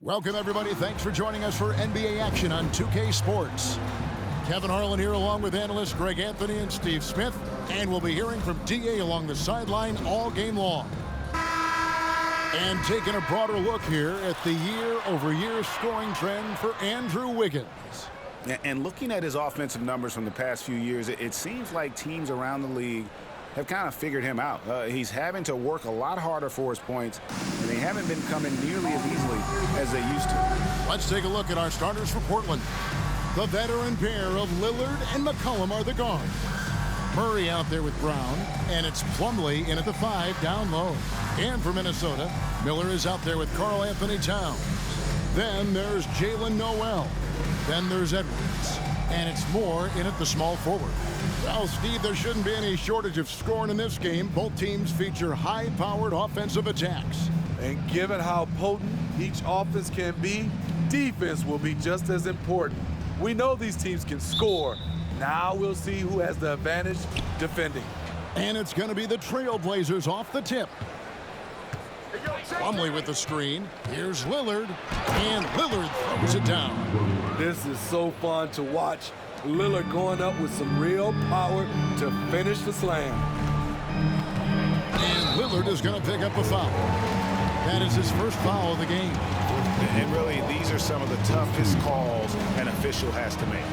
Welcome, everybody. Thanks for joining us for NBA action on 2K Sports. Kevin Harlan here along with analysts Greg Anthony and Steve Smith. And we'll be hearing from DA along the sideline all game long. And taking a broader look here at the year-over-year scoring trend for Andrew Wiggins. And looking at his offensive numbers from the past few years, it seems like teams around the league have kind of figured him out. He's having to work a lot harder for his points, and they haven't been coming nearly as easily as they used to. Let's take a look at our starters for Portland. The veteran pair of Lillard and McCollum are the guards. Murray out there with Brown, and it's Plumlee in at the 5 down low. And for Minnesota, Miller is out there with Karl Anthony Towns. Then there's Jalen Noel. Then there's Edwards. And it's Moore in at the small forward. Well, Steve, there shouldn't be any shortage of scoring in this game. Both teams feature high-powered offensive attacks. And given how potent each offense can be, defense will be just as important. We know these teams can score. Now we'll see who has the advantage defending. And it's going to be the Trailblazers off the tip. Plumlee with the screen. Here's Lillard. And Lillard throws it down. This is so fun to watch. Lillard going up with some real power to finish the slam. And Lillard is going to pick up a foul. That is his first foul of the game. And really, these are some of the toughest calls an official has to make.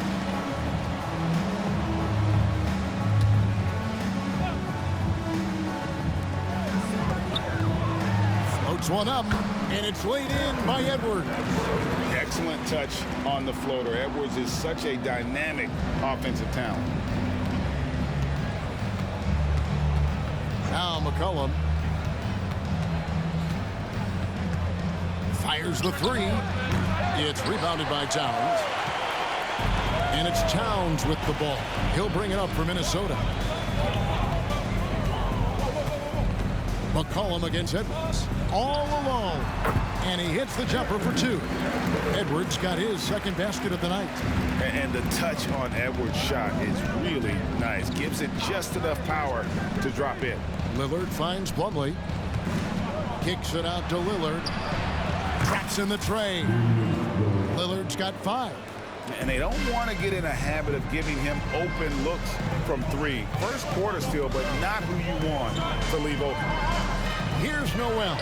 Floats one up, and it's laid in by Edwards. Excellent touch on the floater. Edwards is such a dynamic offensive talent. Now McCollum fires the 3. It's rebounded by Towns. And it's Towns with the ball. He'll bring it up for Minnesota. McCollum against Edwards. All alone. And he hits the jumper for 2. Edwards got his second basket of the night. And the touch on Edwards' shot is really nice. Gives it just enough power to drop in. Lillard finds Plumlee. Kicks it out to Lillard. Drops in the tray. Lillard's got 5. And they don't want to get in a habit of giving him open looks from 3. First quarter still, but not who you want to leave open. Here's Noel.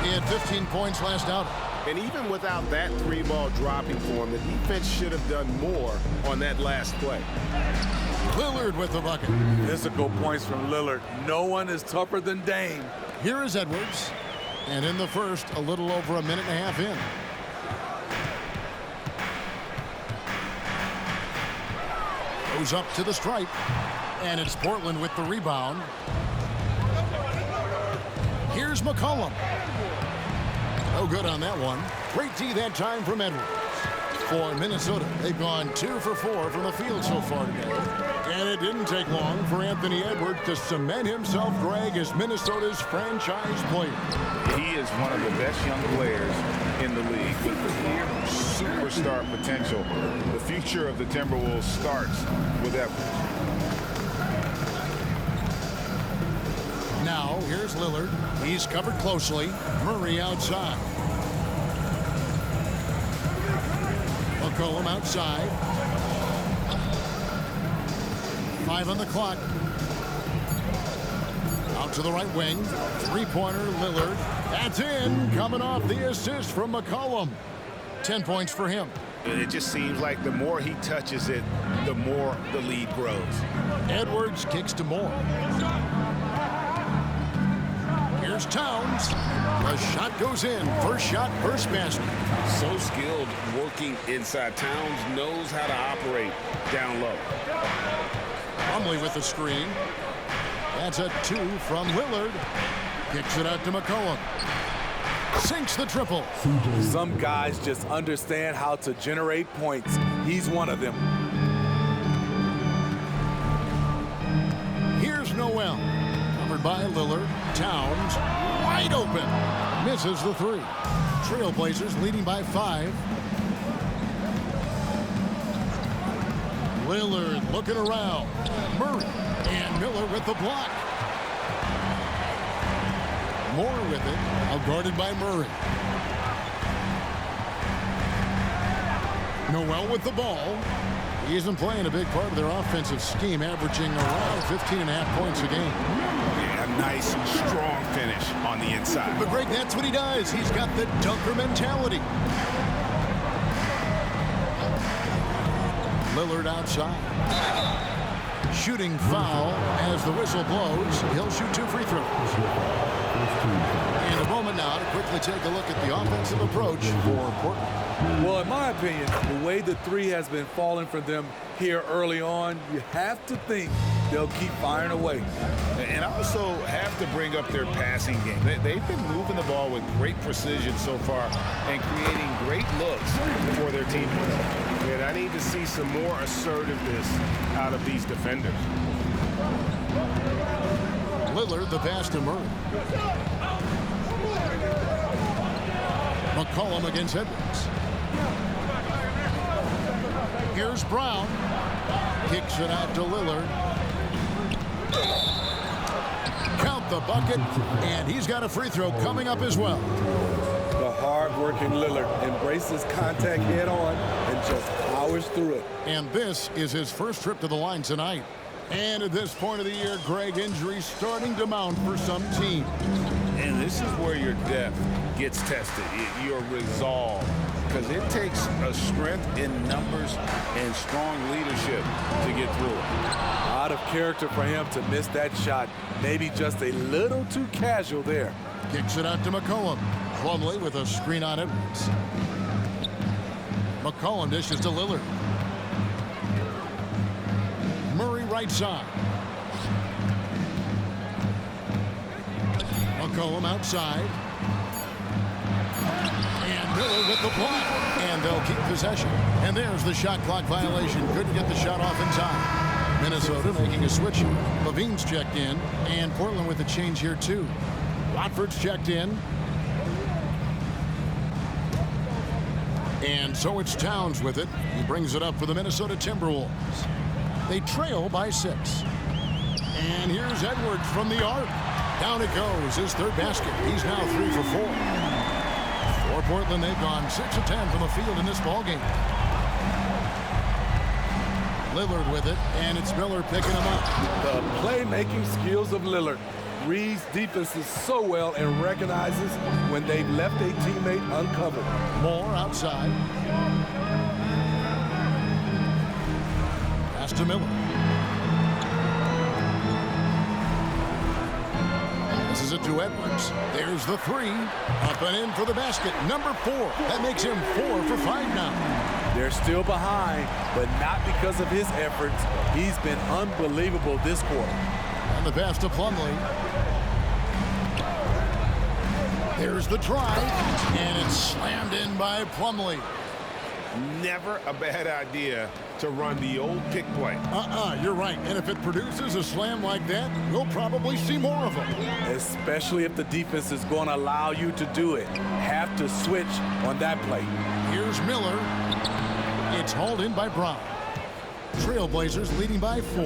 He had 15 points last outing. And even without that 3-ball dropping for him, the defense should have done more on that last play. Lillard with the bucket. Physical points from Lillard. No one is tougher than Dame. Here is Edwards. And in the first, a little over a minute and a half in. Goes up to the stripe. And it's Portland with the rebound. Here's McCollum. No good on that one. Great D that time from Edwards. For Minnesota, they've gone 2 for 4 from the field so far today. And it didn't take long for Anthony Edwards to cement himself, Greg, as Minnesota's franchise player. He is one of the best young players in the league with clear superstar potential. The future of the Timberwolves starts with Edwards. Now, here's Lillard. He's covered closely. Murray outside. McCollum outside. 5 on the clock. Out to the right wing. 3-pointer, Lillard. That's in. Coming off the assist from McCollum. 10 points for him. It just seems like the more he touches it, the more the lead grows. Edwards kicks to Moore. Here's Towns. The shot goes in. First shot, first basket. So skilled working inside. Towns knows how to operate down low. Plumlee with the screen. That's a 2 from Lillard. Kicks it out to McCollum. Sinks the triple. Some guys just understand how to generate points. He's one of them. Here's Noel. Covered by Lillard. Towns wide open. Misses the 3. Trailblazers leading by 5. Lillard looking around. Murray and Miller with the block. Moore with it. Now guarded by Murray. Noel with the ball. He isn't playing a big part of their offensive scheme, averaging around 15.5 points a game. Yeah, a nice, strong finish on the inside. But, Greg, that's what he does. He's got the dunker mentality. Lillard outside. Shooting foul as the whistle blows. He'll shoot 2 free throws. And a moment now to quickly take a look at the offensive approach for Portland. Well, in my opinion, the way the three has been falling for them here early on, you have to think they'll keep firing away. And also have to bring up their passing game. They've been moving the ball with great precision so far and creating great looks for their teammates. And I need to see some more assertiveness out of these defenders. Lillard, the pass to Murray. McCollum against Edwards. Here's Brown. Kicks it out to Lillard. Count the bucket, and he's got a free throw coming up as well. The hard-working Lillard embraces contact head-on and just powers through it. And this is his first trip to the line tonight. And at this point of the year, Greg, injuries starting to mount for some teams. And this is where your depth gets tested, your resolve. Because it takes a strength in numbers and strong leadership to get through it. Out of character for him to miss that shot. Maybe just a little too casual there. Kicks it out to McCollum. Plumlee with a screen on Edwards. McCollum dishes to Lillard. Murray right side. McCollum outside. And Miller with the block. And they'll keep possession. And there's the shot clock violation. Couldn't get the shot off in time. Minnesota making a switch. Levine's checked in. And Portland with a change here too. Watford's checked in. And so it's Towns with it. He brings it up for the Minnesota Timberwolves. They trail by 6. And here's Edwards from the arc. Down it goes. His third basket. He's now 3 for 4. For Portland, they've gone 6 of 10 from the field in this ballgame. Lillard with it, and it's Miller picking him up. The playmaking skills of Lillard. Reads defenses so well and recognizes when they've left a teammate uncovered. Moore outside. Pass to Miller. This is it to Edwards. There's the 3. Up and in for the basket. Number 4. That makes him 4 for 5 now. They're still behind, but not because of his efforts. He's been unbelievable this quarter. And the pass to Plumlee. There's the drive, and it's slammed in by Plumlee. Never a bad idea to run the old pick play. You're right. And if it produces a slam like that, we'll probably see more of them. Especially if the defense is going to allow you to do it. Have to switch on that play. Here's Miller. It's hauled in by Brown. Trailblazers leading by 4.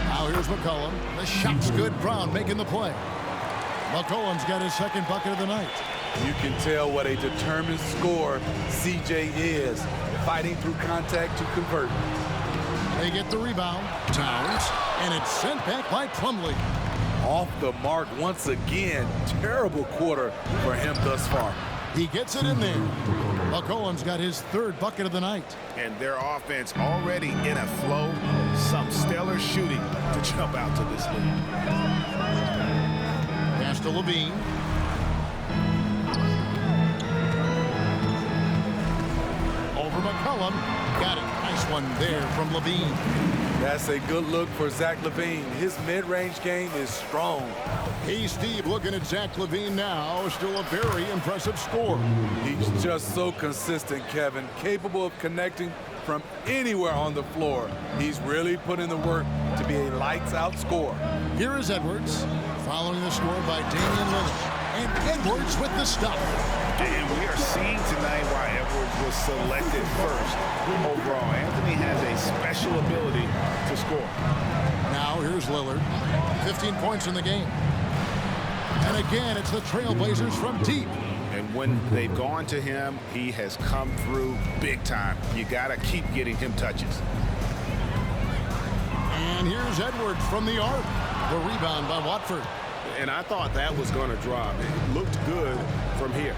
Now here's McCollum. The shot's good. Brown making the play. McCollum's got his second bucket of the night. You can tell what a determined scorer CJ is, fighting through contact to convert. They get the rebound. Towns. And it's sent back by Plumlee. Off the mark once again. Terrible quarter for him thus far. He gets it in there. McCollum's got his third bucket of the night. And their offense already in a flow. Some stellar shooting to jump out to this lead. Pass to Levine. Over McCollum. Got it. Nice one there from Levine. That's a good look for Zach LaVine. His mid-range game is strong. Hey, Steve, looking at Zach LaVine now. Still a very impressive score. He's just so consistent, Kevin. Capable of connecting from anywhere on the floor. He's really put in the work to be a lights-out scorer. Here is Edwards, following the score by Damian Lillard. And Edwards with the stop. And we are seeing tonight why Edwards was selected first overall. Anthony has a special ability to score. Now here's Lillard. 15 points in the game. And again, it's the Trailblazers from deep. And when they've gone to him, he has come through big time. You got to keep getting him touches. And here's Edwards from the arc. The rebound by Watford. And I thought that was going to drop. It looked good from here.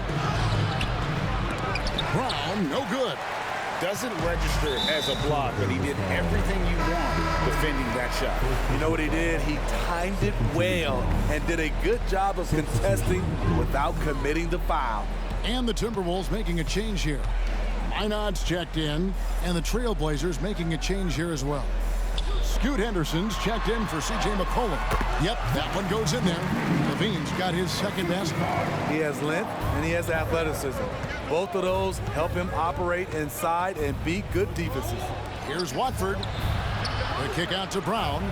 Brown, no good. Doesn't register as a block, but he did everything you want defending that shot. You know what he did? He timed it well and did a good job of contesting without committing the foul. And the Timberwolves making a change here. Minod's checked in, and the Trailblazers making a change here as well. Scoot Henderson's checked in for C.J. McCollum. Yep, that one goes in there. Levine's got his second basket. He has length and he has athleticism. Both of those help him operate inside and beat good defenses. Here's Watford. The kick out to Brown.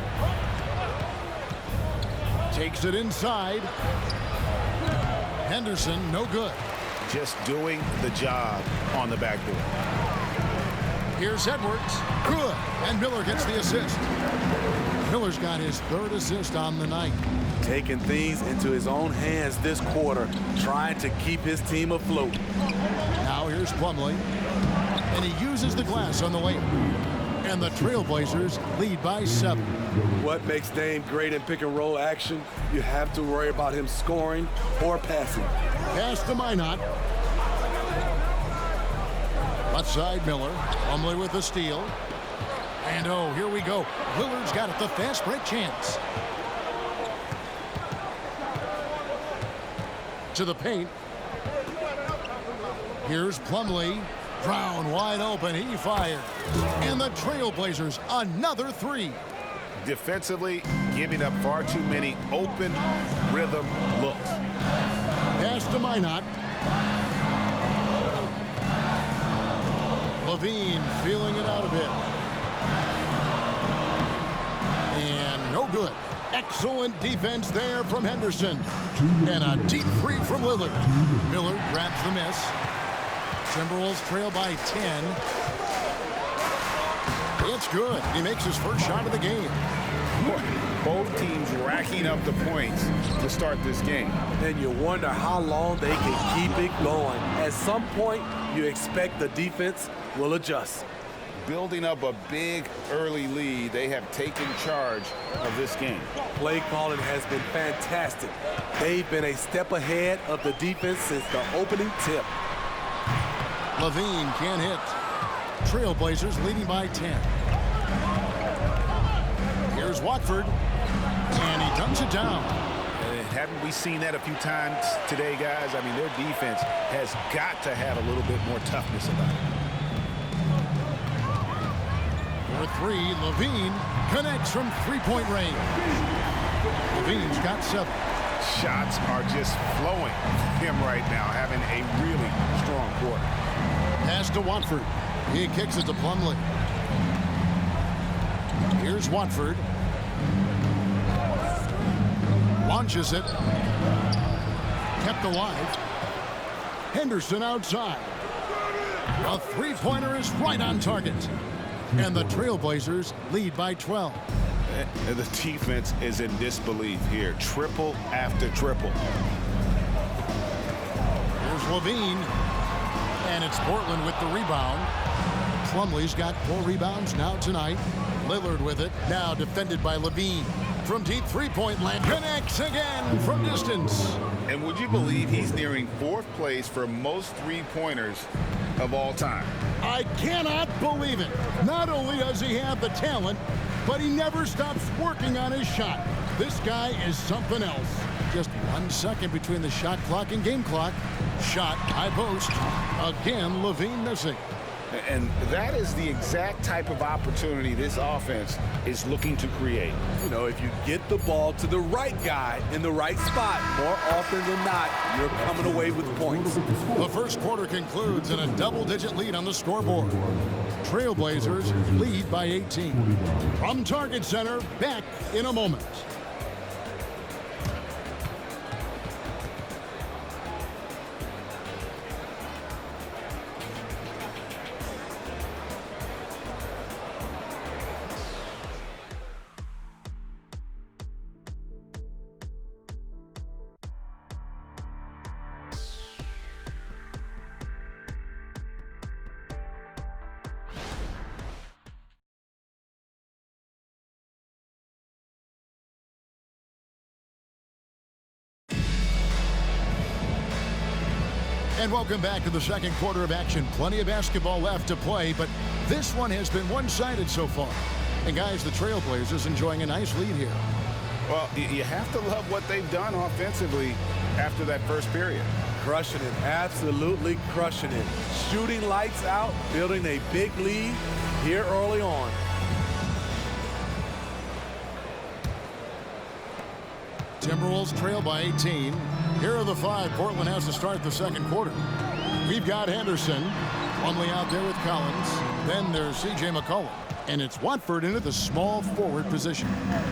Takes it inside. Henderson, no good. Just doing the job on the backboard. Here's Edwards. Good. And Miller gets the assist. Miller's got his third assist on the night. Taking things into his own hands this quarter, trying to keep his team afloat. Now here's Plumlee. And he uses the glass on the layup. And the Trailblazers lead by 7. What makes Dame great in pick and roll action? You have to worry about him scoring or passing. Pass to Minot. Left side Miller. Plumlee with the steal. And oh, here we go. Lillard's got it. The fast break chance. To the paint. Here's Plumlee. Brown wide open. He fires. And the Trailblazers another 3. Defensively, giving up far too many open rhythm looks. Pass to Minot. Levine feeling it out a bit. And no good. Excellent defense there from Henderson. And a deep 3 from Lillard. Miller grabs the miss. Timberwolves trail by 10. It's good. He makes his first shot of the game. Both teams racking up the points to start this game. And you wonder how long they can keep it going. At some point, you expect the defense will adjust. Building up a big early lead, they have taken charge of this game. Play calling has been fantastic. They've been a step ahead of the defense since the opening tip. Levine can't hit. Trailblazers leading by 10. Here's Watford. And he dumps it down. Haven't we seen that a few times today, guys? I mean, their defense has got to have a little bit more toughness about it. For 3, Levine connects from three-point range. Levine's got 7. Shots are just flowing him right now, having a really strong quarter. Pass to Watford. He kicks it to Plumlee. Here's Watford. Launches it. Kept alive. Henderson outside. A three-pointer is right on target. And the Trailblazers lead by 12. The defense is in disbelief here. Triple after triple. Here's Levine. And it's Portland with the rebound. Plumlee's got 4 rebounds now tonight. Lillard with it. Now defended by Levine. From deep three-point land. Connects again from distance. And would you believe he's nearing 4th place for most three-pointers of all time? I cannot believe it. Not only does he have the talent, but he never stops working on his shot. This guy is something else. Just 1 second between the shot clock and game clock. Shot, high post. Again, Levine missing. And that is the exact type of opportunity this offense is looking to create. You know, if you get the ball to the right guy in the right spot, more often than not, you're coming away with points. The first quarter concludes in a double-digit lead on the scoreboard. Trailblazers lead by 18. From Target Center, back in a moment. And welcome back to the second quarter of action. Plenty of basketball left to play, but this one has been one-sided so far. And guys, the Trailblazers enjoying a nice lead here. Well, you have to love what they've done offensively after that first period. Crushing it, absolutely crushing it. Shooting lights out, building a big lead here early on. Timberwolves trail by 18. Here are the 5 Portland has to start the second quarter. We've got Henderson. Plumlee out there with Collins. Then there's C.J. McCollum. And it's Watford into the small forward position.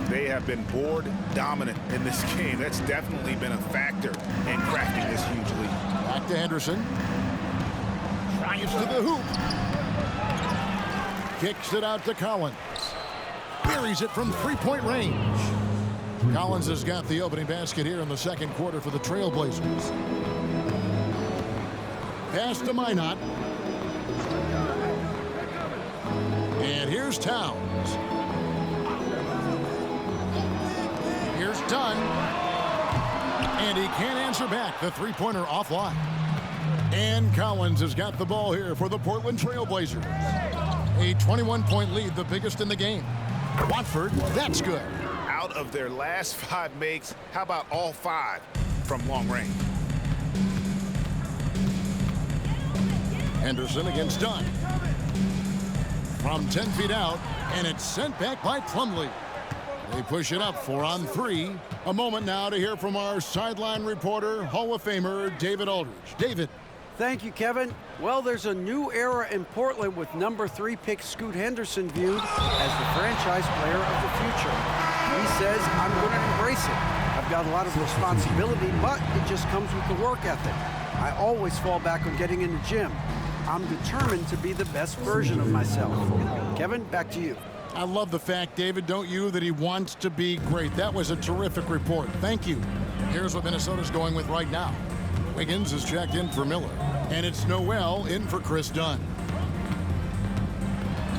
They have been board dominant in this game. That's definitely been a factor in cracking this huge lead. Back to Henderson. Drives to the hoop. Kicks it out to Collins. Buries it from three-point range. Collins has got the opening basket here in the second quarter for the Trailblazers. Pass to Minot. And here's Towns. Here's Dunn. And he can't answer back. The three-pointer offline. And Collins has got the ball here for the Portland Trailblazers. A 21-point lead, the biggest in the game. Watford, that's good. Out of their last 5 makes, how about all 5 from long range? Henderson against Dunn. From 10 feet out, and it's sent back by Plumlee. They push it up 4 on 3. A moment now to hear from our sideline reporter, Hall of Famer David Aldridge. David. Thank you, Kevin. Well, there's a new era in Portland with number 3 pick Scoot Henderson viewed as the franchise player of the future. He says, I'm going to embrace it. I've got a lot of responsibility, but it just comes with the work ethic. I always fall back on getting in the gym. I'm determined to be the best version of myself. Kevin, back to you. I love the fact, David, don't you, that he wants to be great. That was a terrific report. Thank you. Here's what Minnesota's going with right now. Wiggins is checked in for Miller. And it's Noel in for Chris Dunn.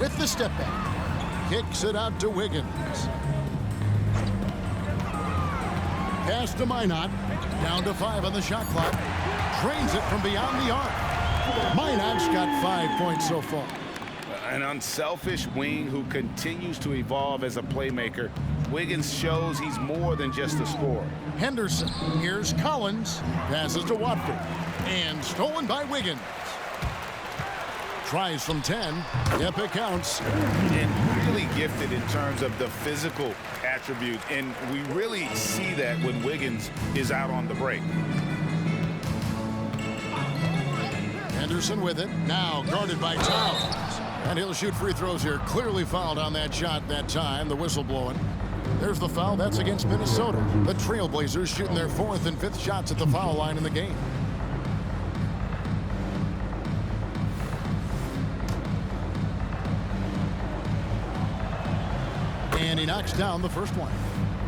With the step back. Kicks it out to Wiggins. Pass to Minot. Down to 5 on the shot clock. Drains it from beyond the arc. Minot's got 5 points so far. An unselfish wing who continues to evolve as a playmaker. Wiggins shows he's more than just a scorer. Henderson. Here's Collins. Passes to Watford. And stolen by Wiggins. Tries from 10. Yep, it counts. And really gifted in terms of the physical attribute. And we really see that when Wiggins is out on the break. Henderson with it. Now guarded by Towns. And he'll shoot free throws here. Clearly fouled on that shot that time. The whistle blowing. There's the foul. That's against Minnesota. The Trailblazers shooting their 4th and 5th shots at the foul line in the game. And he knocks down the first one.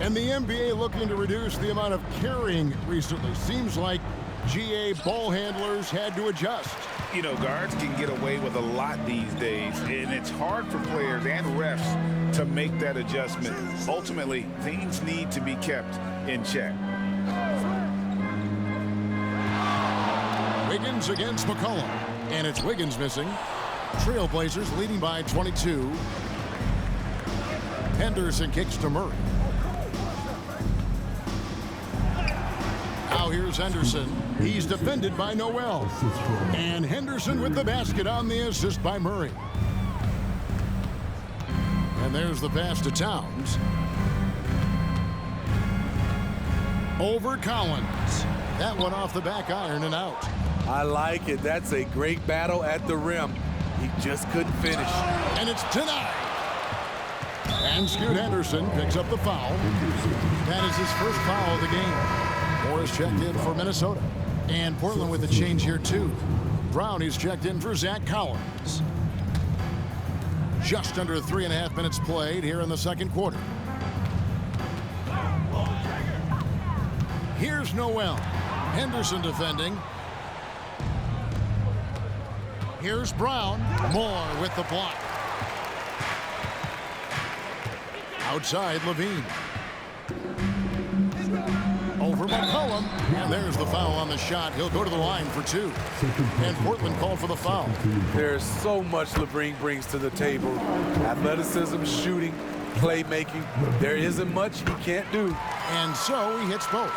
And the NBA looking to reduce the amount of carrying recently. Seems like GA ball handlers had to adjust. You know, guards can get away with a lot these days, and it's hard for players and refs to make that adjustment. Ultimately, things need to be kept in check. Wiggins against McCollum. And it's Wiggins missing. Trailblazers leading by 22. Henderson kicks to Murray. Now here's Henderson. He's defended by Noel. And Henderson with the basket on the assist by Murray. And there's the pass to Towns. Over Collins. That one off the back iron and out. I like it. That's a great battle at the rim. He just couldn't finish. And it's denied. And Scoot Henderson picks up the foul. That is his first foul of the game. Morris checked in for Minnesota. And Portland with a change here, too. Brown, he's checked in for Zach Collins. Just under 3.5 minutes played here in the second quarter. Here's Noel. Henderson defending. Here's Brown. Moore with the block. Outside, Levine. Over McCollum. And there's the foul on the shot. He'll go to the line for 2. And Portland called for the foul. There's so much LeVine brings to the table. Athleticism, shooting, playmaking. There isn't much he can't do. And so he hits both.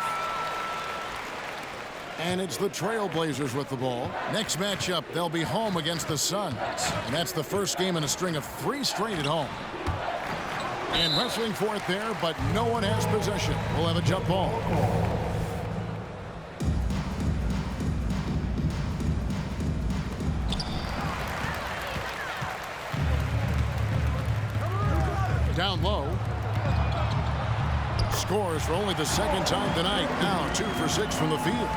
And it's the Trailblazers with the ball. Next matchup, they'll be home against the Suns. And that's the first game in a string of 3 straight at home. And wrestling for it there, but no one has possession. We'll have a jump ball. Down low. Scores for only the second time tonight. Now 2 for 6 from the field.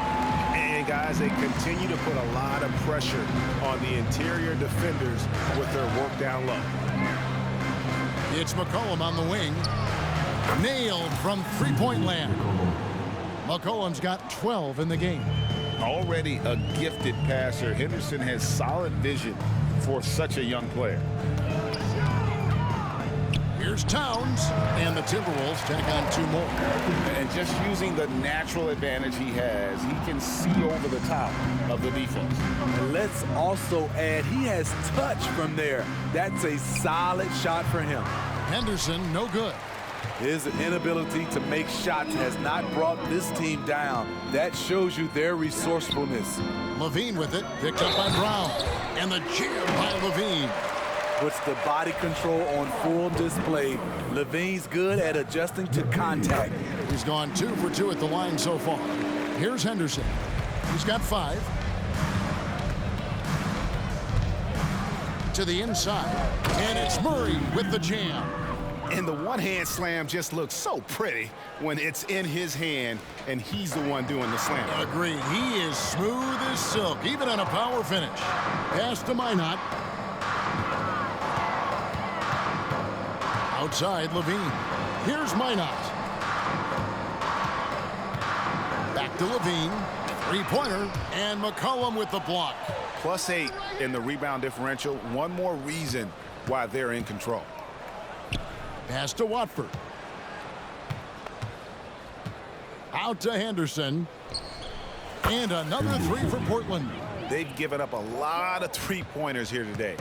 And guys, they continue to put a lot of pressure on the interior defenders with their work down low. It's McCollum on the wing. Nailed from three-point land. McCollum's got 12 in the game. Already a gifted passer, Henderson has solid vision for such a young player. Here's Towns, and the Timberwolves take on 2 more. And just using the natural advantage he has, he can see over the top of the defense. And let's also add, he has touch from there. That's a solid shot for him. Henderson, no good. His inability to make shots has not brought this team down. That shows you their resourcefulness. LaVine with it, picked up by Brown. And the jam by LaVine. Puts the body control on full display. LaVine's good at adjusting to contact. He's gone 2 for 2 at the line so far. Here's Henderson. He's got 5. To the inside. And it's Murray with the jam. And the one-hand slam just looks so pretty when it's in his hand and he's the one doing the slam. Agree. He is smooth as silk, even on a power finish. Pass to Minot. Outside, LaVine. Here's Minot. Back to LaVine. Three-pointer. And McCollum with the block. +8 in the rebound differential. One more reason why they're in control. Pass to Watford. Out to Henderson. And another 3 for Portland. They've given up a lot of three-pointers here today.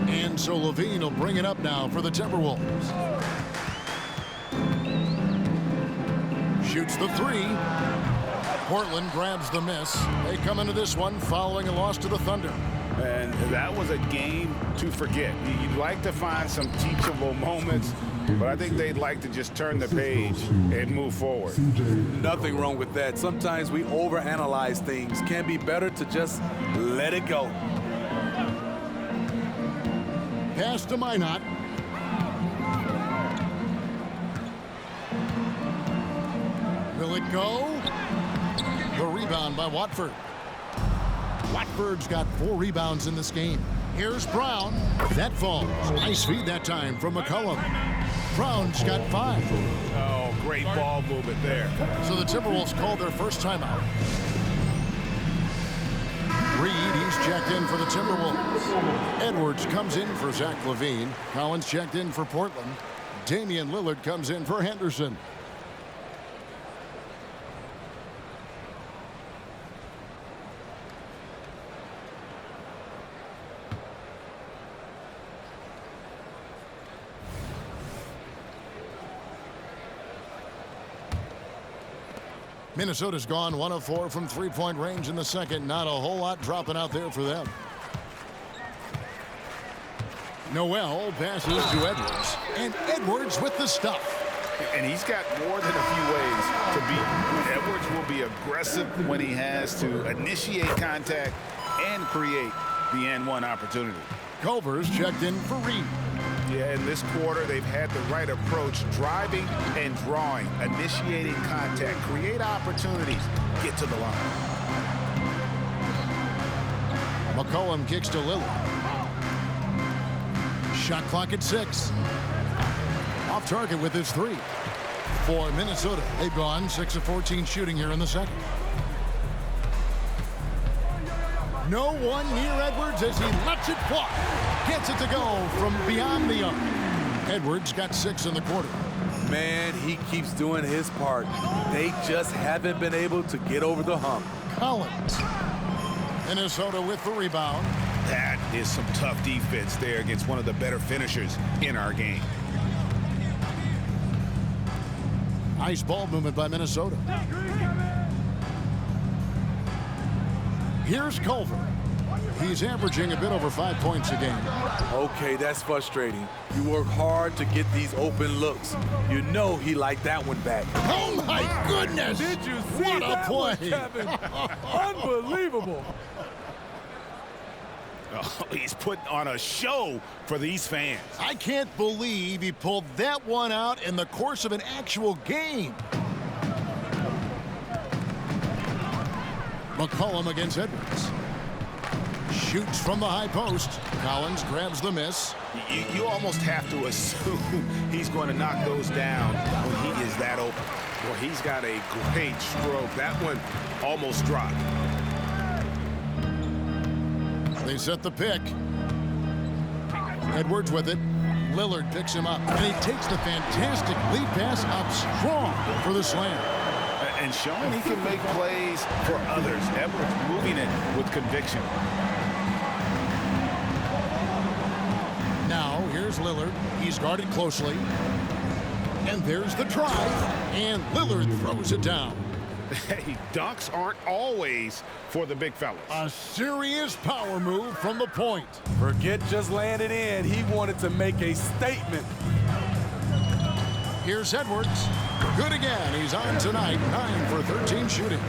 And so LaVine will bring it up now for the Timberwolves. Shoots the 3. Portland grabs the miss. They come into this one following a loss to the Thunder. And that was a game to forget. You'd like to find some teachable moments, but I think they'd like to just turn the page and move forward. Nothing wrong with that. Sometimes we overanalyze things. Can be better to just let it go. Pass to Minot. Will it go? The rebound by Watford. Watford's got 4 rebounds in this game. Here's Brown. That falls. Nice feed that time from McCollum. Brown's got 5. Oh, great ball movement there. So the Timberwolves called their first timeout. Reed, he's checked in for the Timberwolves. Edwards comes in for Zach LaVine. Collins checked in for Portland. Damian Lillard comes in for Henderson. Minnesota's gone 1 of 4 from three-point range in the second. Not a whole lot dropping out there for them. Noel passes to Edwards. And Edwards with the stuff. And he's got more than a few ways to beat. Edwards will be aggressive when he has to initiate contact and create the and-one opportunity. Culver's checked in for Reed. Yeah, in this quarter, they've had the right approach, driving and drawing, initiating contact, create opportunities, get to the line. McCollum kicks to Lillard. Shot clock at 6. Off target with his 3. For Minnesota, they've gone 6 of 14 shooting here in the second. No one near Edwards as he lets it fly. Gets it to go from beyond the arc. Edwards got 6 in the quarter. Man, he keeps doing his part. They just haven't been able to get over the hump. Collins. Minnesota with the rebound. That is some tough defense there against one of the better finishers in our game. Nice ball movement by Minnesota. Here's Culver. He's averaging a bit over 5 points a game. Okay, that's frustrating. You work hard to get these open looks. You know he liked that one back. Oh, my goodness! Did you see what a that play? one, Kevin? Unbelievable. Oh, he's putting on a show for these fans. I can't believe he pulled that one out in the course of an actual game. McCollum against Edwards. Shoots from the high post. Collins grabs the miss. You almost have to assume he's going to knock those down when he is that open. Well, he's got a great stroke. That one almost dropped. They set the pick. Edwards with it. Lillard picks him up. And he takes the fantastic lead pass up strong for the slam. And showing he can make plays for others. Edwards moving it with conviction. Now, here's Lillard. He's guarded closely. And there's the drive. And Lillard throws it down. Hey, dunks aren't always for the big fellas. A serious power move from the point. Forget just laying it in. He wanted to make a statement. Here's Edwards. Good again. He's on tonight. 9 for 13 shooting.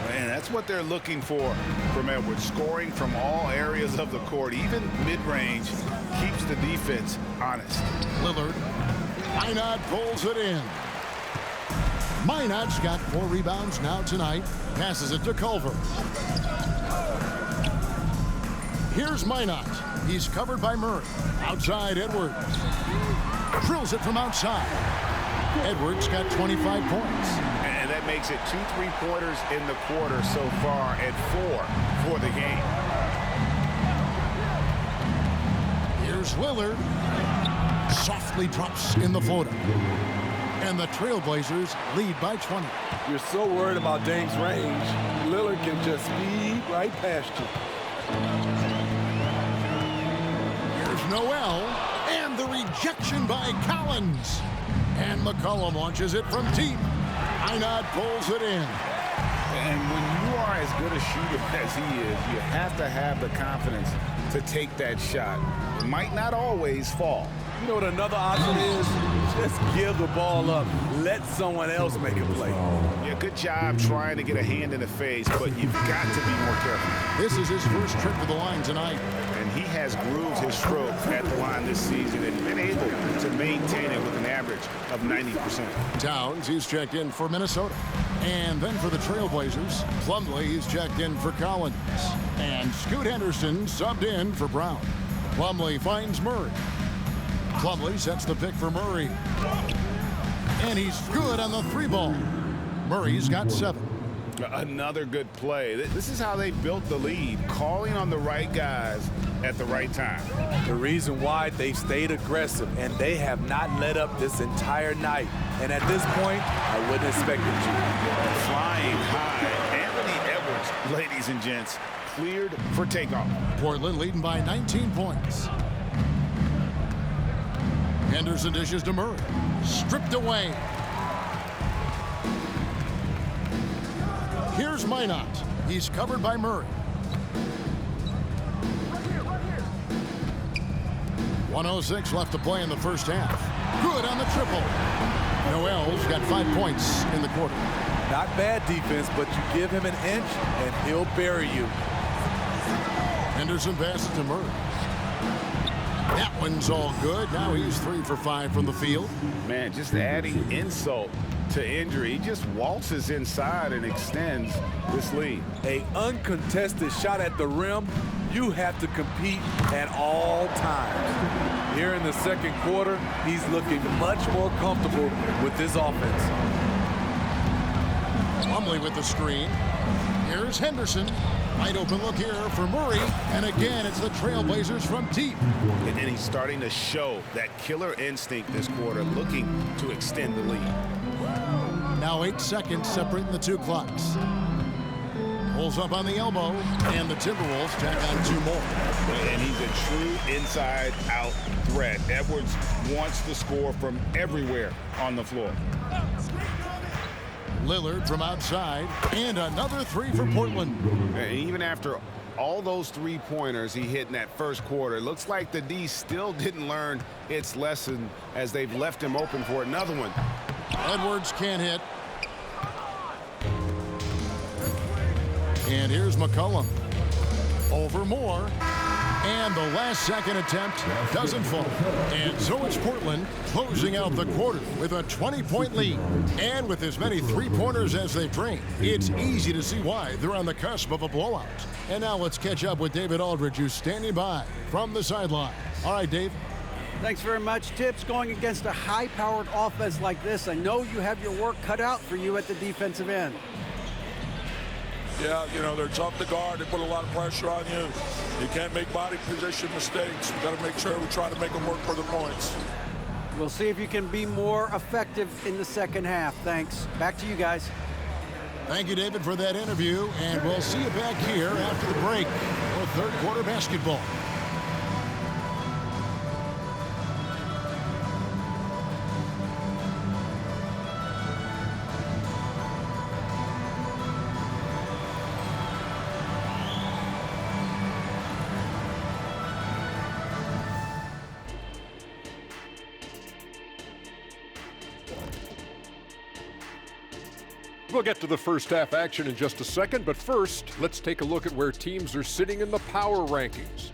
Man, that's what they're looking for from Edwards. Scoring from all areas of the court, even mid-range, keeps the defense honest. Lillard. Minot pulls it in. Minot's got 4 rebounds now tonight. Passes it to Culver. Here's Minot. He's covered by Murray. Outside Edwards. Drills it from outside. Edwards got 25 points. And that makes it 2 3-pointers in the quarter so far and 4 for the game. Here's Lillard. Softly drops in the floater. And the Trailblazers lead by 20. You're so worried about Dame's range. Lillard can just speed right past you. Here's Noel. And the rejection by Collins. And McCollum launches it from deep. Minot pulls it in. And when you are as good a shooter as he is, you have to have the confidence to take that shot. It might not always fall. You know what another option is? Just give the ball up. Let someone else make a play. Yeah, good job trying to get a hand in the face, but you've got to be more careful. This is his first trip to the line tonight. And he has grooved his stroke at the line this season and been able to maintain it with an average of 90%. Towns, he's checked in for Minnesota. And then for the Trailblazers, Plumlee, he's checked in for Collins. And Scoot Henderson subbed in for Brown. Plumlee finds Murray. Plumlee sets the pick for Murray. And he's good on the 3-ball. Murray's got 7. Another good play. This is how they built the lead, calling on the right guys at the right time. The reason why they've stayed aggressive, and they have not let up this entire night. And at this point, I wouldn't expect it to. Flying high. Anthony Edwards, ladies and gents, cleared for takeoff. Portland leading by 19 points. Henderson dishes to Murray. Stripped away. Here's Minot. He's covered by Murray. 1:06 left to play in the first half. Good on the triple. Noel's got 5 points in the quarter. Not bad defense, but you give him an inch and he'll bury you. Henderson passes to Murray. That one's all good. Now he's 3 for 5 from the field. Man, just adding insult to injury. He just waltzes inside and extends this lead. A uncontested shot at the rim, you have to compete at all times. Here in the second quarter, he's looking much more comfortable with this offense. Plumlee with the screen. Here's Henderson. Wide open look here for Murray. And again, it's the Trailblazers from deep. And he's starting to show that killer instinct this quarter, looking to extend the lead. Now 8 seconds separating the two clocks. Pulls up on the elbow, and the Timberwolves tack on 2 more. And he's a true inside-out threat. Edwards wants to score from everywhere on the floor. Lillard from outside, and another 3 for Portland. And even after all those 3-pointers he hit in that first quarter, it looks like the D still didn't learn its lesson as they've left him open for another one. Edwards can't hit. And here's McCollum. Over Moore. And the last-second attempt doesn't fall. And so it's Portland closing out the quarter with a 20-point lead. And with as many 3-pointers as they've drained, it's easy to see why they're on the cusp of a blowout. And now let's catch up with David Aldridge, who's standing by from the sideline. All right, Dave. Thanks very much, Tips. Going against a high-powered offense like this, I know you have your work cut out for you at the defensive end. Yeah, you know, they're tough to guard. They put a lot of pressure on you. You can't make body position mistakes. We've got to make sure we try to make them work for the points. We'll see if you can be more effective in the second half. Thanks. Back to you guys. Thank you, David, for that interview. And we'll see you back here after the break for third quarter basketball. We'll get to the first half action in just a second, but first, let's take a look at where teams are sitting in the power rankings.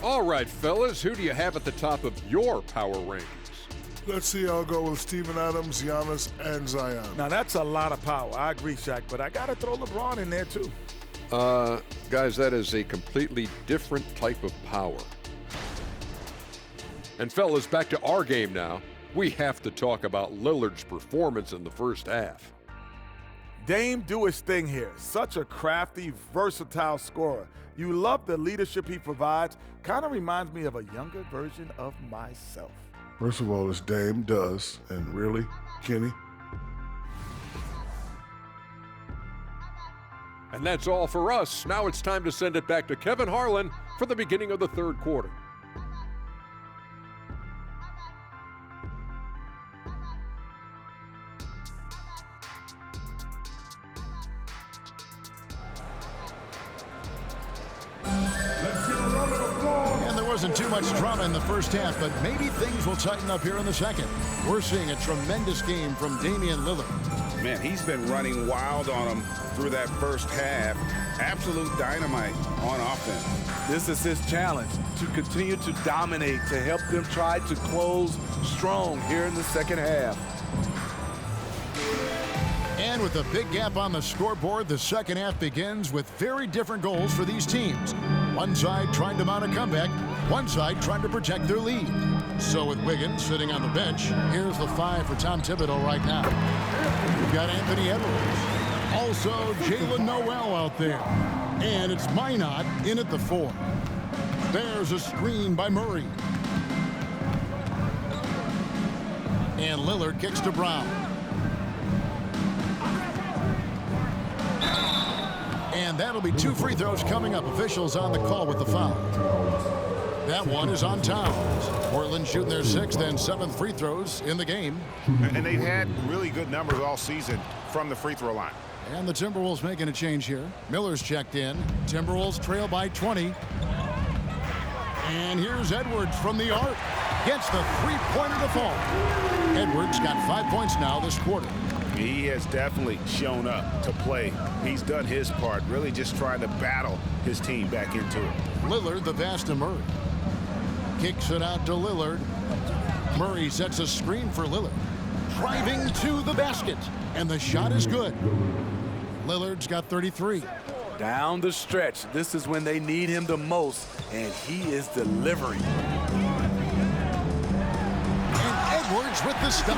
All right, fellas, who do you have at the top of your power rankings? Let's see, I'll go with Steven Adams, Giannis, and Zion. Now, that's a lot of power. I agree, Shaq, but I got to throw LeBron in there, too. Guys, that is a completely different type of power. And fellas, back to our game now. We have to talk about Lillard's performance in the first half. Dame do his thing here. Such a crafty, versatile scorer. You love the leadership he provides. Kind of reminds me of a younger version of myself. First of all, it's Dame does, and really, Kenny? And that's all for us. Now it's time to send it back to Kevin Harlan for the beginning of the third quarter. Wasn't too much drama in the first half, but maybe things will tighten up here in the second. We're seeing a tremendous game from Damian Lillard. Man, he's been running wild on him through that first half. Absolute dynamite on offense. This is his challenge, to continue to dominate, to help them try to close strong here in the second half. And with a big gap on the scoreboard, the second half begins with very different goals for these teams. One side trying to mount a comeback, one side trying to protect their lead. So with Wiggins sitting on the bench, here's the 5 for Tom Thibodeau right now. We've got Anthony Edwards. Also Jalen Noel out there. And it's Minot in at the 4. There's a screen by Murray. And Lillard kicks to Brown. And that'll be 2 free throws coming up. Officials on the call with the foul. That one is on Towns. Portland shooting their 6th and 7th free throws in the game. And they've had really good numbers all season from the free throw line. And the Timberwolves making a change here. Miller's checked in. Timberwolves trail by 20. And here's Edwards from the arc. Gets the three-pointer to fall. Edwards got 5 points now this quarter. He has definitely shown up to play. He's done his part, really just trying to battle his team back into it. Lillard, the pass to Murray. Kicks it out to Lillard. Murray sets a screen for Lillard. Driving to the basket. And the shot is good. Lillard's got 33. Down the stretch, this is when they need him the most, and he is delivering. And Edwards with the stop.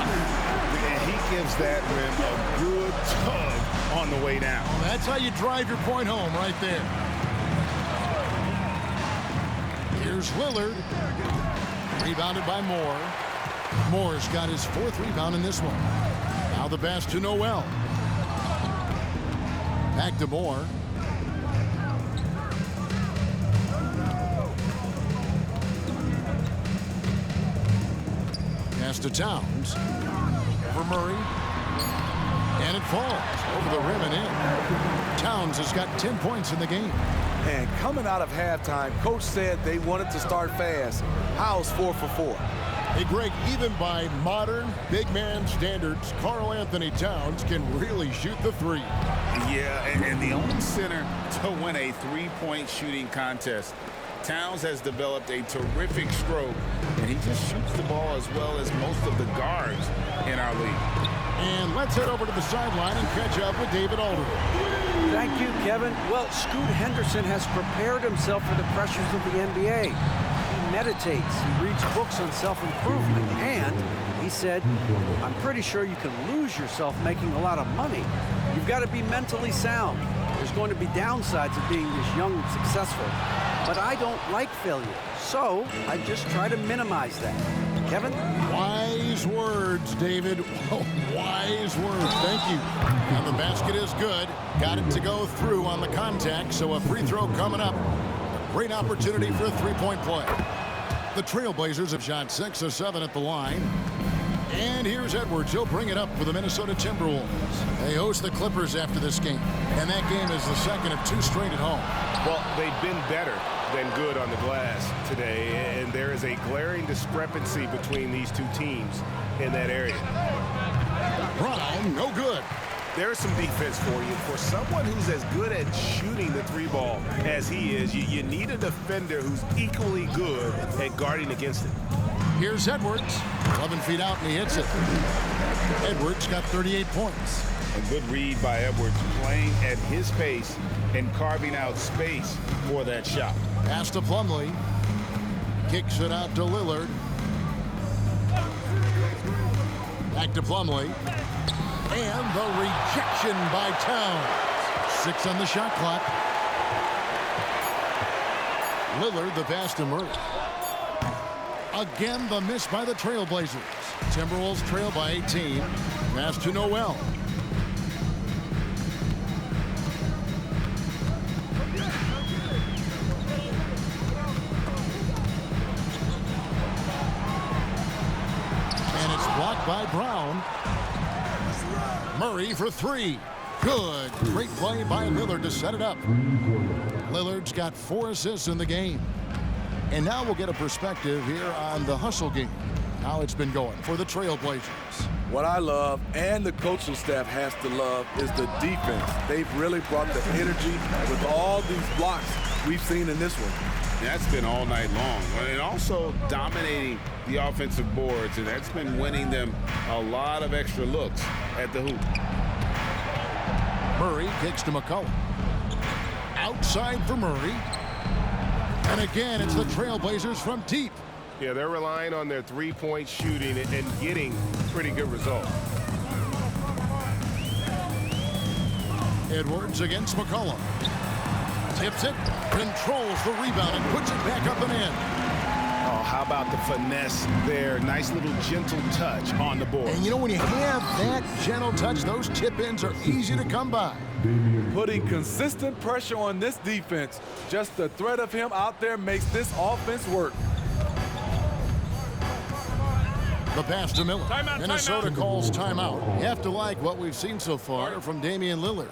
And he gives that rim a good tug on the way down. Well, that's how you drive your point home right there. Here's Lillard. Rebounded by Moore. Moore's got his 4th rebound in this one. Now the pass to Noel. Back to Moore. Pass to Towns. Over Murray. And it falls over the rim and in. Towns has got 10 points in the game. And coming out of halftime, Coach said they wanted to start fast. How's 4 for 4? Hey, Greg, even by modern big man standards, Karl Anthony Towns can really shoot the three. Yeah, and the only center to win a three-point shooting contest. Towns has developed a terrific stroke, and he just shoots the ball as well as most of the guards in our league. And let's head over to the sideline and catch up with David Aldridge. Thank you, Kevin. Well, Scoot Henderson has prepared himself for the pressures of the NBA. He meditates, he reads books on self-improvement, and he said, I'm pretty sure you can lose yourself making a lot of money. You've got to be mentally sound. There's going to be downsides of being this young and successful. But I don't like failure, so I just try to minimize that. Kevin? Wise words, David. Oh, wise words. Thank you. And the basket is good. Got it to go through on the contact, so a free throw coming up. A great opportunity for a three-point play. The Trailblazers have shot 6 of 7 at the line. And here's Edwards. He'll bring it up for the Minnesota Timberwolves. They host the Clippers after this game. And that game is the second of 2 straight at home. Well, they've been better than good on the glass today, and there is a glaring discrepancy between these two teams in that area. Brown, no good. There's some defense for you. For someone who's as good at shooting the three ball as he is, you need a defender who's equally good at guarding against it. Here's Edwards. 11 feet out, and he hits it. Edwards got 38 points. A good read by Edwards, playing at his pace and carving out space for that shot. Pass to Plumlee. Kicks it out to Lillard. Back to Plumlee. And the rejection by Towns. 6 on the shot clock. Lillard, the pass to Murray. Again, the miss by the Trailblazers. Timberwolves trail by 18. Pass to Noel. And it's blocked by Brown. Murray for 3. Good. Great play by Lillard to set it up. Lillard's got 4 assists in the game. And now we'll get a perspective here on the hustle game. How it's been going for the Trailblazers. What I love, and the coaching staff has to love, is the defense. They've really brought the energy with all these blocks we've seen in this one. That's been all night long. And also dominating the offensive boards, and that's been winning them a lot of extra looks at the hoop. Murray kicks to McCollum. Outside for Murray. And again, it's the Trailblazers from deep. Yeah, they're relying on their three-point shooting and getting pretty good results. Edwards against McCollum. Tips it, controls the rebound, and puts it back up and in. Oh, how about the finesse there? Nice little gentle touch on the board. And you know, when you have that gentle touch, those tip-ins are easy to come by. Putting consistent pressure on this defense. Just the threat of him out there makes this offense work. The pass to Miller. Minnesota calls timeout. You have to like what we've seen so far from Damian Lillard.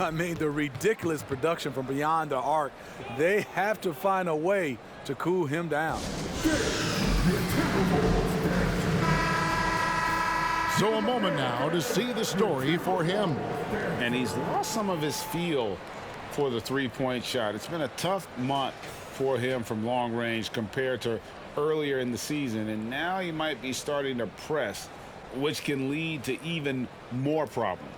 I mean, the ridiculous production from beyond the arc. They have to find a way to cool him down. So a moment now to see the story for him. And he's lost some of his feel for the three-point shot. It's been a tough month for him from long range compared to earlier in the season. And now he might be starting to press, which can lead to even more problems.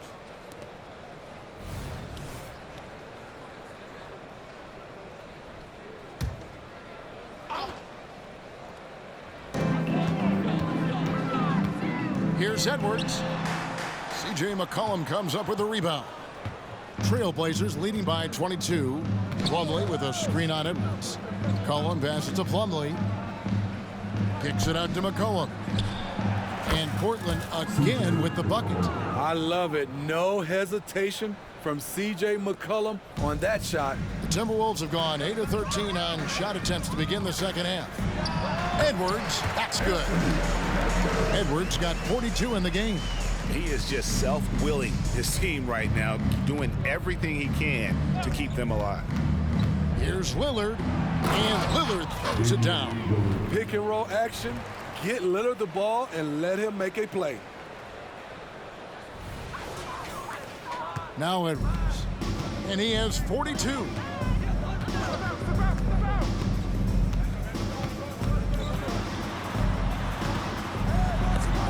Here's Edwards. C.J. McCollum comes up with the rebound. Trailblazers leading by 22. Plumlee with a screen on Edwards. McCollum passes to Plumlee. Kicks it out to McCollum. And Portland again with the bucket. I love it. No hesitation from C.J. McCollum on that shot. The Timberwolves have gone 8 of 13 on shot attempts to begin the second half. Edwards, that's good. Edwards got 42 in the game. He is just self-willing his team right now, doing everything he can to keep them alive. Here's Lillard, and Lillard throws it down. Pick and roll action. Get Lillard the ball and let him make a play. Now Edwards, and he has 42.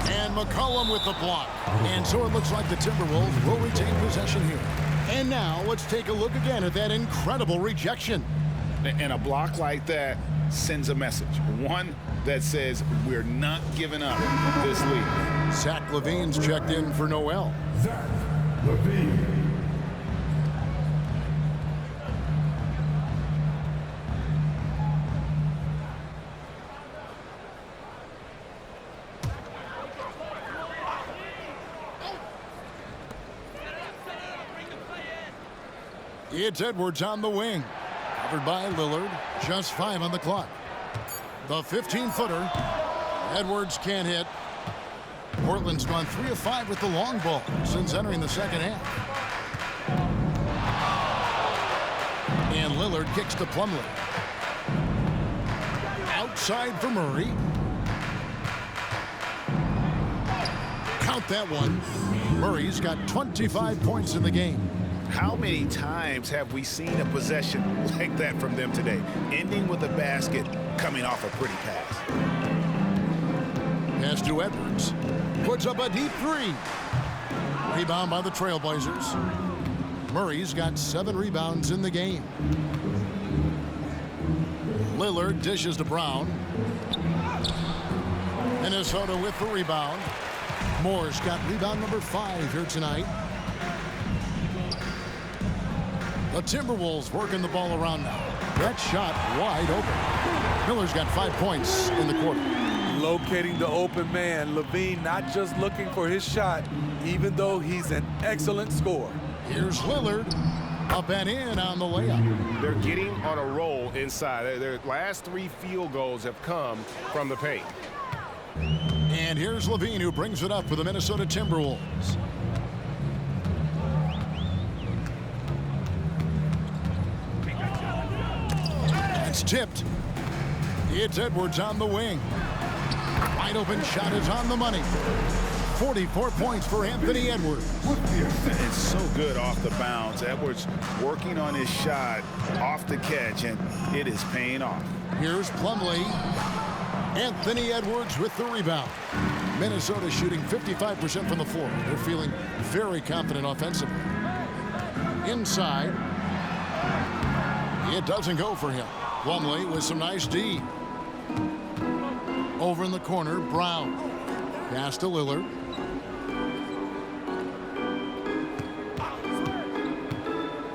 And McCollum with the block. And so it looks like the Timberwolves will retain possession here. And now let's take a look again at that incredible rejection. And a block like that sends a message. One that says we're not giving up this lead. Zach LaVine's checked in for Noel. Zach LaVine. It's Edwards on the wing. Covered by Lillard. Just 5 on the clock. The 15-footer. Edwards can't hit. Portland's gone 3 of 5 with the long ball since entering the second half. And Lillard kicks to Plumlee. Outside for Murray. Count that one. Murray's got 25 points in the game. How many times have we seen a possession like that from them today, ending with a basket coming off a pretty pass? Pass to Edwards. Puts up a deep 3. Rebound by the Trailblazers. Murray's got 7 rebounds in the game. Lillard dishes to Brown. Minnesota with the rebound. Moore's got rebound number 5 here tonight. The Timberwolves working the ball around now. That shot wide open. Miller's got 5 points in the quarter. Locating the open man. LaVine not just looking for his shot, even though he's an excellent scorer. Here's Lillard. Up and in on the layup. They're getting on a roll inside. Their last 3 field goals have come from the paint. And here's LaVine, who brings it up for the Minnesota Timberwolves. It's tipped. It's Edwards on the wing. Wide open shot is on the money. 44 points for Anthony Edwards. It's so good off the bounce. Edwards working on his shot off the catch, and it is paying off. Here's Plumlee. Anthony Edwards with the rebound. Minnesota shooting 55% from the floor. They're feeling very confident offensively. Inside. It doesn't go for him. Plumlee with some nice D. Over in the corner, Brown. Pass to Lillard.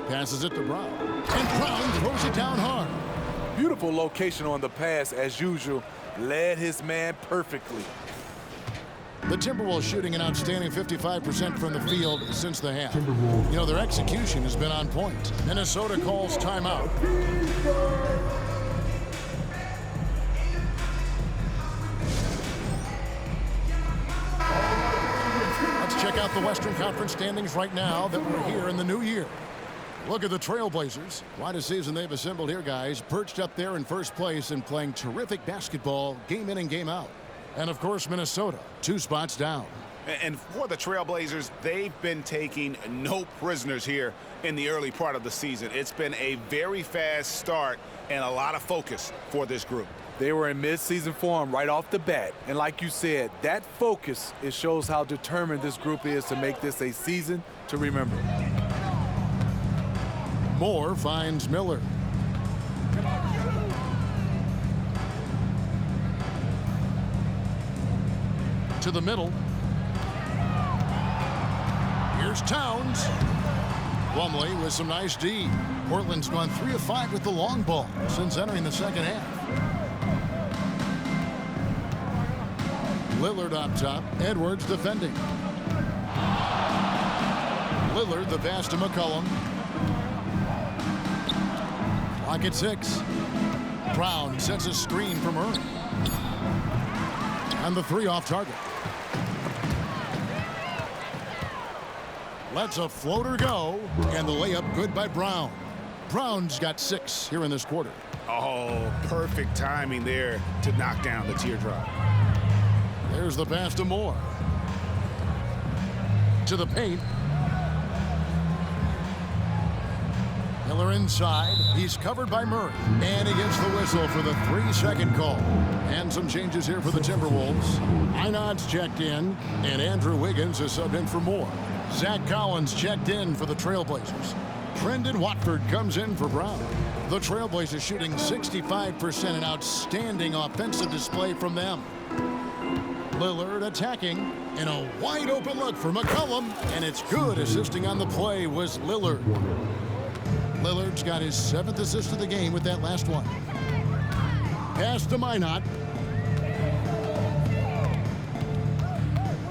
Passes it to Brown. And Brown throws it down hard. Beautiful location on the pass as usual. Led his man perfectly. The Timberwolves shooting an outstanding 55% from the field since the half. You know, their execution has been on point. Minnesota calls timeout. Let's check out the Western Conference standings right now that we're here in the new year. Look at the Trailblazers. Quite a season they've assembled here, guys. Perched up there in first place and playing terrific basketball game in and game out. And, of course, Minnesota, 2 spots down. And for the Trailblazers, they've been taking no prisoners here in the early part of the season. It's been a very fast start and a lot of focus for this group. They were in mid-season form right off the bat. And like you said, that focus, it shows how determined this group is to make this a season to remember. Moore finds Miller. To the middle. Here's Towns. Plumlee with some nice D. Portland's gone 3 of 5 with the long ball since entering the second half. Lillard up top. Edwards defending. Lillard the pass to McCollum. Clock at 6. Brown sets a screen for Murray. And the 3 off target. Lets a floater go, and the layup good by Brown. Brown's got 6 here in this quarter. Oh, perfect timing there to knock down the teardrop. There's the pass to Moore. To the paint. Miller inside. He's covered by Murray. And he gets the whistle for the 3-second call. And some changes here for the Timberwolves. Einad's checked in, and Andrew Wiggins is subbed in for Moore. Zach Collins checked in for the Trailblazers. Trendon Watford comes in for Brown. The Trailblazers shooting 65%, an outstanding offensive display from them. Lillard attacking, and a wide open look for McCollum, and it's good. Assisting on the play was Lillard. Lillard's got his 7th assist of the game with that last one. Pass to Minot.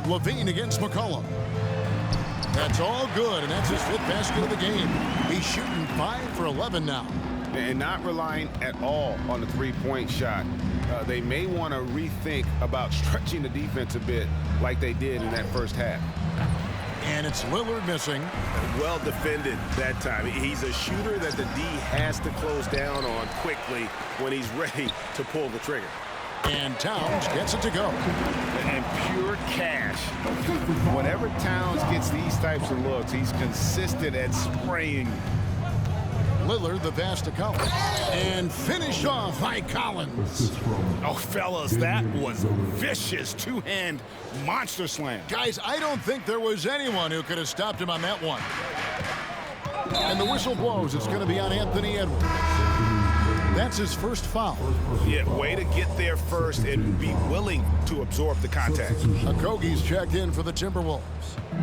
Levine against McCollum. That's all good, and that's his 5th basket of the game. He's shooting 5 for 11 now. And not relying at all on the three-point shot. They may want to rethink about stretching the defense a bit like they did in that first half. And it's Lillard missing. Well defended that time. He's a shooter that the D has to close down on quickly when he's ready to pull the trigger. And Towns gets it to go. And pure cash. Whenever Towns gets these types of looks, he's consistent at spraying. Lillard the pass to Collins. And finished off by Collins. Oh, fellas, that was vicious. 2-hand monster slam. Guys, I don't think there was anyone who could have stopped him on that one. And the whistle blows. It's going to be on Anthony Edwards. That's his first foul. Yeah, way to get there first and be willing to absorb the contact. Okogie's checked in for the Timberwolves.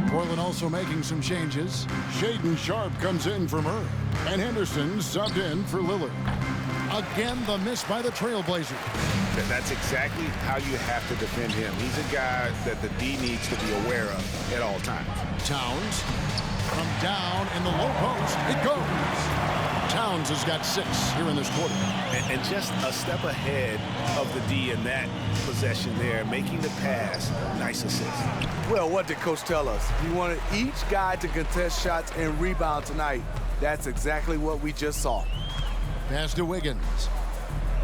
Portland also making some changes. Shaedon Sharpe comes in for Murray. And Henderson subbed in for Lillard. Again, the miss by the Trailblazers. That's exactly how you have to defend him. He's a guy that the D needs to be aware of at all times. Towns from down in the low post. It goes. Towns has got 6 here in this quarter. And just a step ahead of the D in that possession there, making the pass. Nice assist. Well, what did Coach tell us? He wanted each guy to contest shots and rebound tonight. That's exactly what we just saw. Pass to Wiggins.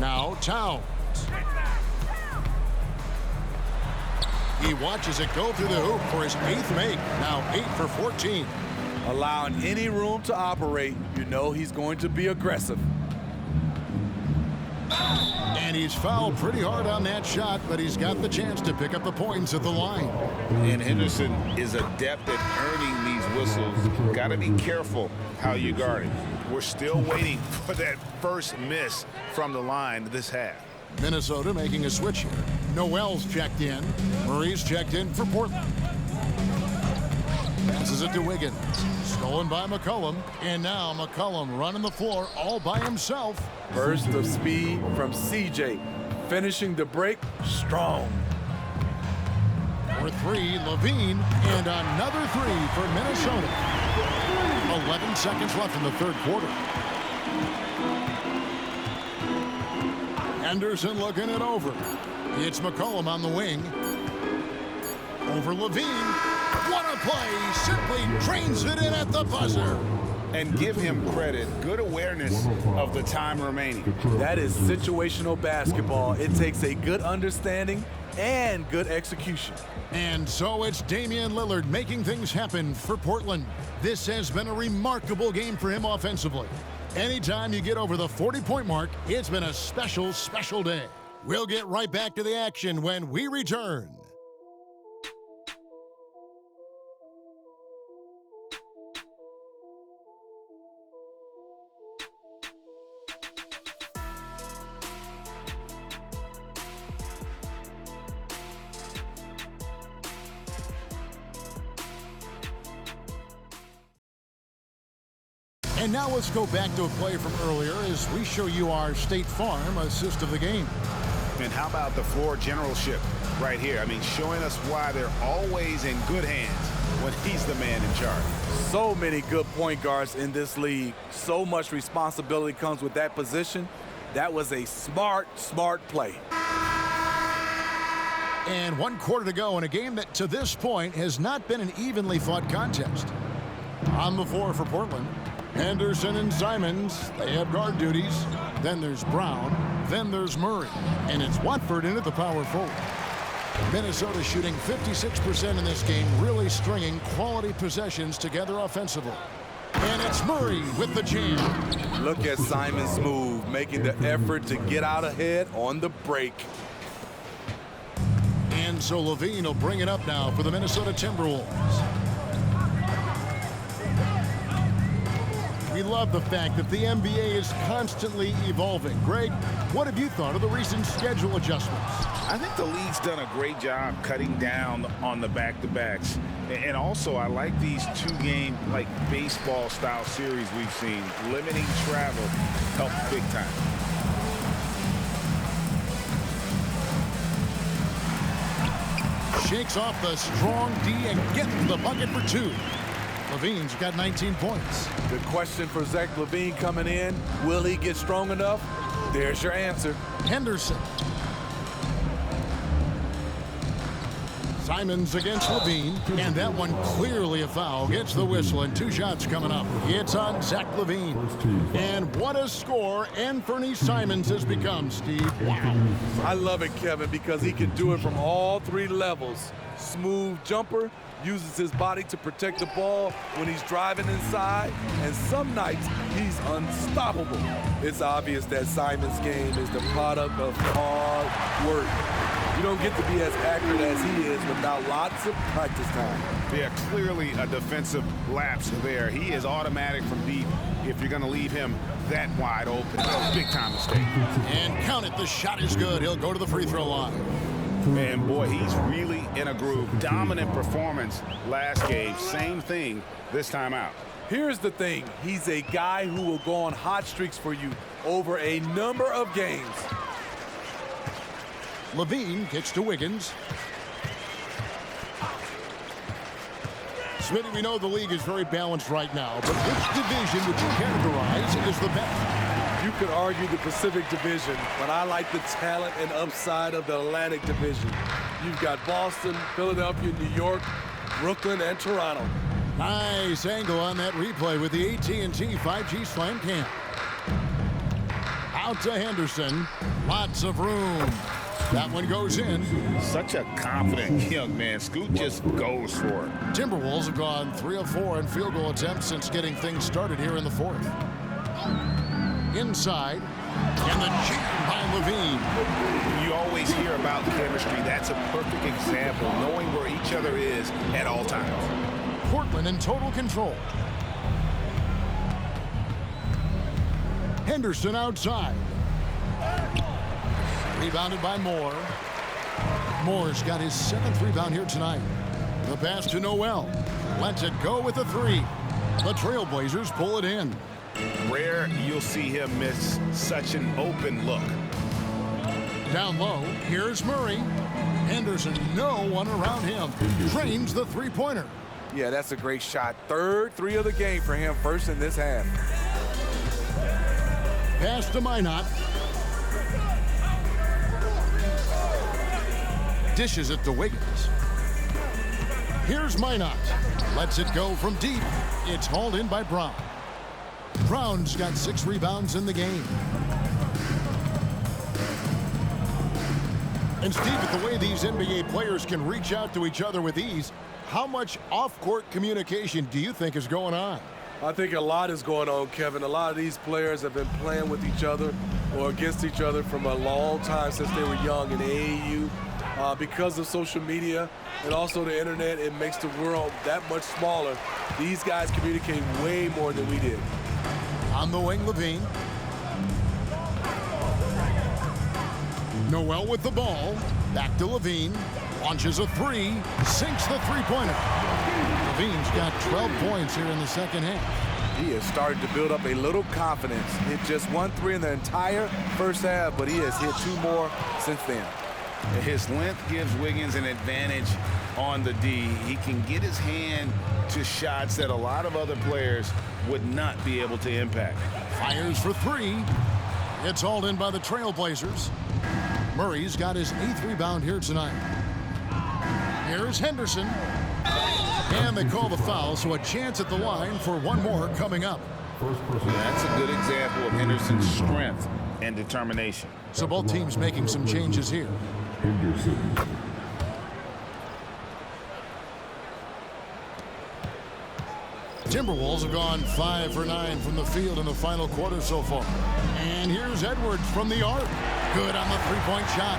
Now Towns. He watches it go through the hoop for his 8th make. Now 8 for 14. Allowing any room to operate, you know he's going to be aggressive. And he's fouled pretty hard on that shot, but he's got the chance to pick up the points at the line. And Henderson is adept at earning these whistles. Got to be careful how you guard it. We're still waiting for that first miss from the line this half. Minnesota making a switch here. Noel's checked in. Murray's checked in for Portland. Passes it to Wiggins. Stolen by McCollum. And now McCollum running the floor all by himself. Burst of speed from CJ. Finishing the break strong. For 3, Levine. And another 3 for Minnesota. 11 seconds left in the 3rd quarter. Henderson looking it over. It's McCollum on the wing. Over Levine. What a play. Simply drains it in at the buzzer. And give him credit. Good awareness of the time remaining. That is situational basketball. It takes a good understanding and good execution. And so it's Damian Lillard making things happen for Portland. This has been a remarkable game for him offensively. Anytime you get over the 40-point mark, it's been a special, special day. We'll get right back to the action when we return. And now let's go back to a play from earlier as we show you our State Farm assist of the game. And how about the floor generalship right here? I mean, showing us why they're always in good hands when he's the man in charge. So many good point guards in this league. So much responsibility comes with that position. That was a smart play. And 1 quarter to go in a game that to this point has not been an evenly fought contest. On the floor for Portland, Henderson and Simons, they have guard duties. Then there's Brown. Then there's Murray. And it's Watford into the power forward. Minnesota shooting 56% in this game, really stringing quality possessions together offensively. And it's Murray with the jam. Look at Simon's move, making the effort to get out ahead on the break. And so Levine will bring it up now for the Minnesota Timberwolves. We love the fact that the NBA is constantly evolving. Greg, what have you thought of the recent schedule adjustments? I think the league's done a great job cutting down on the back-to-backs. And also, I like these 2-game, like, baseball-style series we've seen. Limiting travel helps big time. Shakes off the strong D and gets the bucket for 2. Levine's got 19 points. The question for Zach LaVine coming in, will he get strong enough? There's your answer. Henderson. Simons against Levine, and that one clearly a foul. Gets the whistle, and 2 shots coming up. It's on Zach LaVine. And what a score Anthony Simons has become, Steve. Wow. I love it, Kevin, because he can do it from all 3 levels. Smooth jumper, uses his body to protect the ball when he's driving inside, and some nights he's unstoppable. It's obvious that Simon's game is the product of hard work. You don't get to be as accurate as he is without lots of practice time. Yeah, clearly a defensive lapse there. He is automatic from deep if you're going to leave him that wide open. Big time mistake. And count it, the shot is good. He'll go to the free throw line. And boy, he's really in a groove. Dominant performance last game. Same thing this time out. Here's the thing. He's a guy who will go on hot streaks for you over a number of games. Levine kicks to Wiggins. Smitty, we know the league is very balanced right now, but which division would you categorize as the best? You could argue the Pacific Division, but I like the talent and upside of the Atlantic Division. You've got Boston, Philadelphia, New York, Brooklyn, and Toronto. Nice angle on that replay with the AT&T 5G Slam Cam. Out to Henderson. Lots of room. That one goes in. Such a confident young man. Scoot just goes for it. Timberwolves have gone 3 of 4 in field goal attempts since getting things started here in the 4th. Inside, and the jam by Levine. You always hear about chemistry. That's a perfect example, knowing where each other is at all times. Portland in total control. Henderson outside. Rebounded by Moore. Moore's got his 7th rebound here tonight. The pass to Noel. Lets it go with a 3. The Trailblazers pull it in. Rare you'll see him miss such an open look. Down low, here's Murray. Henderson, no one around him. Drains the 3-pointer. Yeah, that's a great shot. 3rd 3 of the game for him, first in this half. Pass to Minot. Dishes it to Wiggins. Here's Minot. Lets it go from deep. It's hauled in by Brown. Brown's got 6 rebounds in the game. And Steve, with the way these NBA players can reach out to each other with ease, how much off-court communication do you think is going on? I think a lot is going on, Kevin. A lot of these players have been playing with each other or against each other from a long time since they were young in the AAU. Because of social media and also the internet, it makes the world that much smaller. These guys communicate way more than we did. On the wing, Levine. Noel with the ball. Back to Levine. Launches a 3. Sinks the 3-pointer. Levine's got 12 points here in the second half. He has started to build up a little confidence. Hit just 1 3 in the entire first half, but he has hit 2 more since then. His length gives Wiggins an advantage on the D. He can get his hand to shots that a lot of other players would not be able to impact. Fires for 3. It's hauled in by the Trailblazers. Murray's got his 8th rebound here tonight. Here's Henderson. And they call the foul, so a chance at the line for one more coming up. That's a good example of Henderson's strength and determination. So both teams making some changes here. Henderson. Timberwolves have gone 5 for 9 from the field in the final quarter so far. And here's Edwards from the arc. Good on the three-point shot.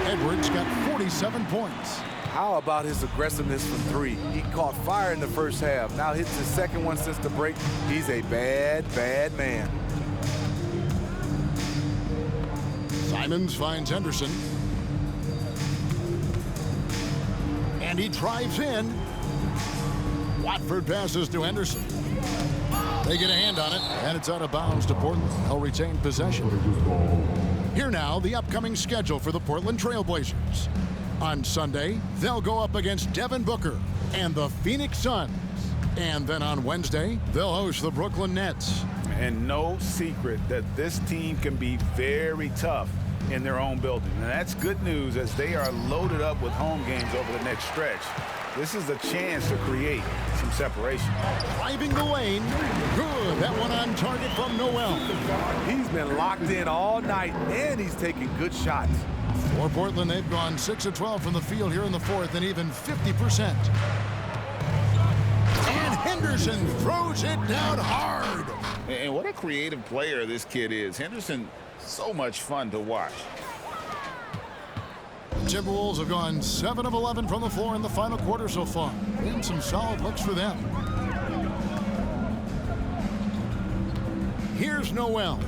Edwards got 47 points. How about his aggressiveness from 3? He caught fire in the first half. Now hits his second one since the break. He's a bad, bad man. Simons finds Henderson. And he drives in. Watford passes to Henderson. They get a hand on it, and it's out of bounds to Portland. They'll retain possession. Here now, the upcoming schedule for the Portland Trailblazers. On Sunday, they'll go up against Devin Booker and the Phoenix Suns. And then on Wednesday, they'll host the Brooklyn Nets. And no secret that this team can be very tough in their own building. And that's good news as they are loaded up with home games over the next stretch. This is a chance to create some separation. Driving the lane. Good. That one on target from Noel. He's been locked in all night, and he's taking good shots. For Portland, they've gone 6 of 12 from the field here in the fourth and even 50%. And Henderson throws it down hard. And what a creative player this kid is. Henderson, so much fun to watch. Timberwolves have gone 7 of 11 from the floor in the final quarter so far. And some solid looks for them. Here's Noel.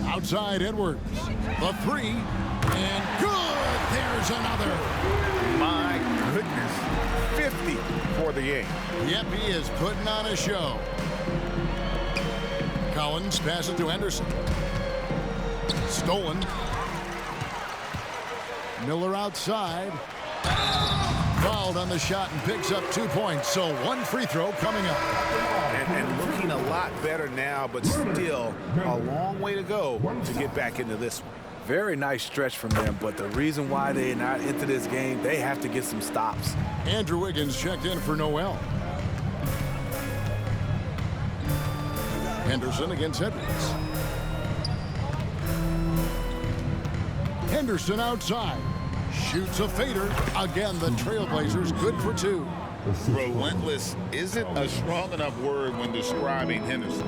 Outside Edwards. The 3. And good. There's another. My goodness. 50 for the game. Yep, he is putting on a show. Collins passes to Henderson. Stolen. Miller outside. Fouled on the shot and picks up 2 points. So one free throw coming up. And looking a lot better now, but still a long way to go to get back into this one. Very nice stretch from them, but the reason why they're not into this game, they have to get some stops. Andrew Wiggins checked in for Noel. Henderson against Edwards. Henderson outside. Shoots a fader. Again, the Trailblazers good for 2. Relentless isn't a strong enough word when describing Henderson.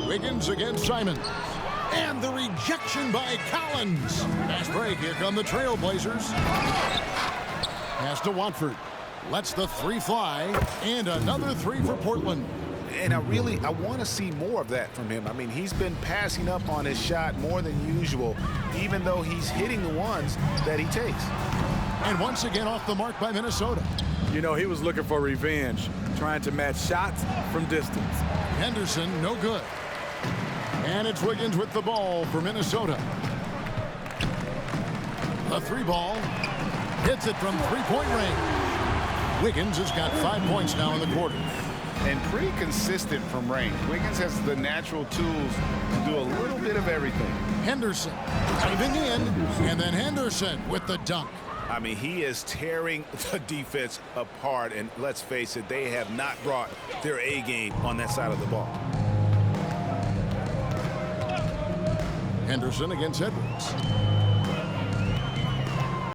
Wiggins against Simons. And the rejection by Collins. Fast break. Here come the Trailblazers. Pass to Watford. Lets the 3 fly. And another 3 for Portland. And I want to see more of that from him. I mean, he's been passing up on his shot more than usual, even though he's hitting the ones that he takes. And once again off the mark by Minnesota. You know, he was looking for revenge, trying to match shots from distance. Henderson, no good. And it's Wiggins with the ball for Minnesota. A 3 ball. Hits it from 3-point range. Wiggins has got 5 points now in the quarter. And pretty consistent from range. Wiggins has the natural tools to do a little bit of everything. Henderson diving in, and then Henderson with the dunk. I mean, he is tearing the defense apart, and let's face it, they have not brought their A game on that side of the ball. Henderson against Edwards.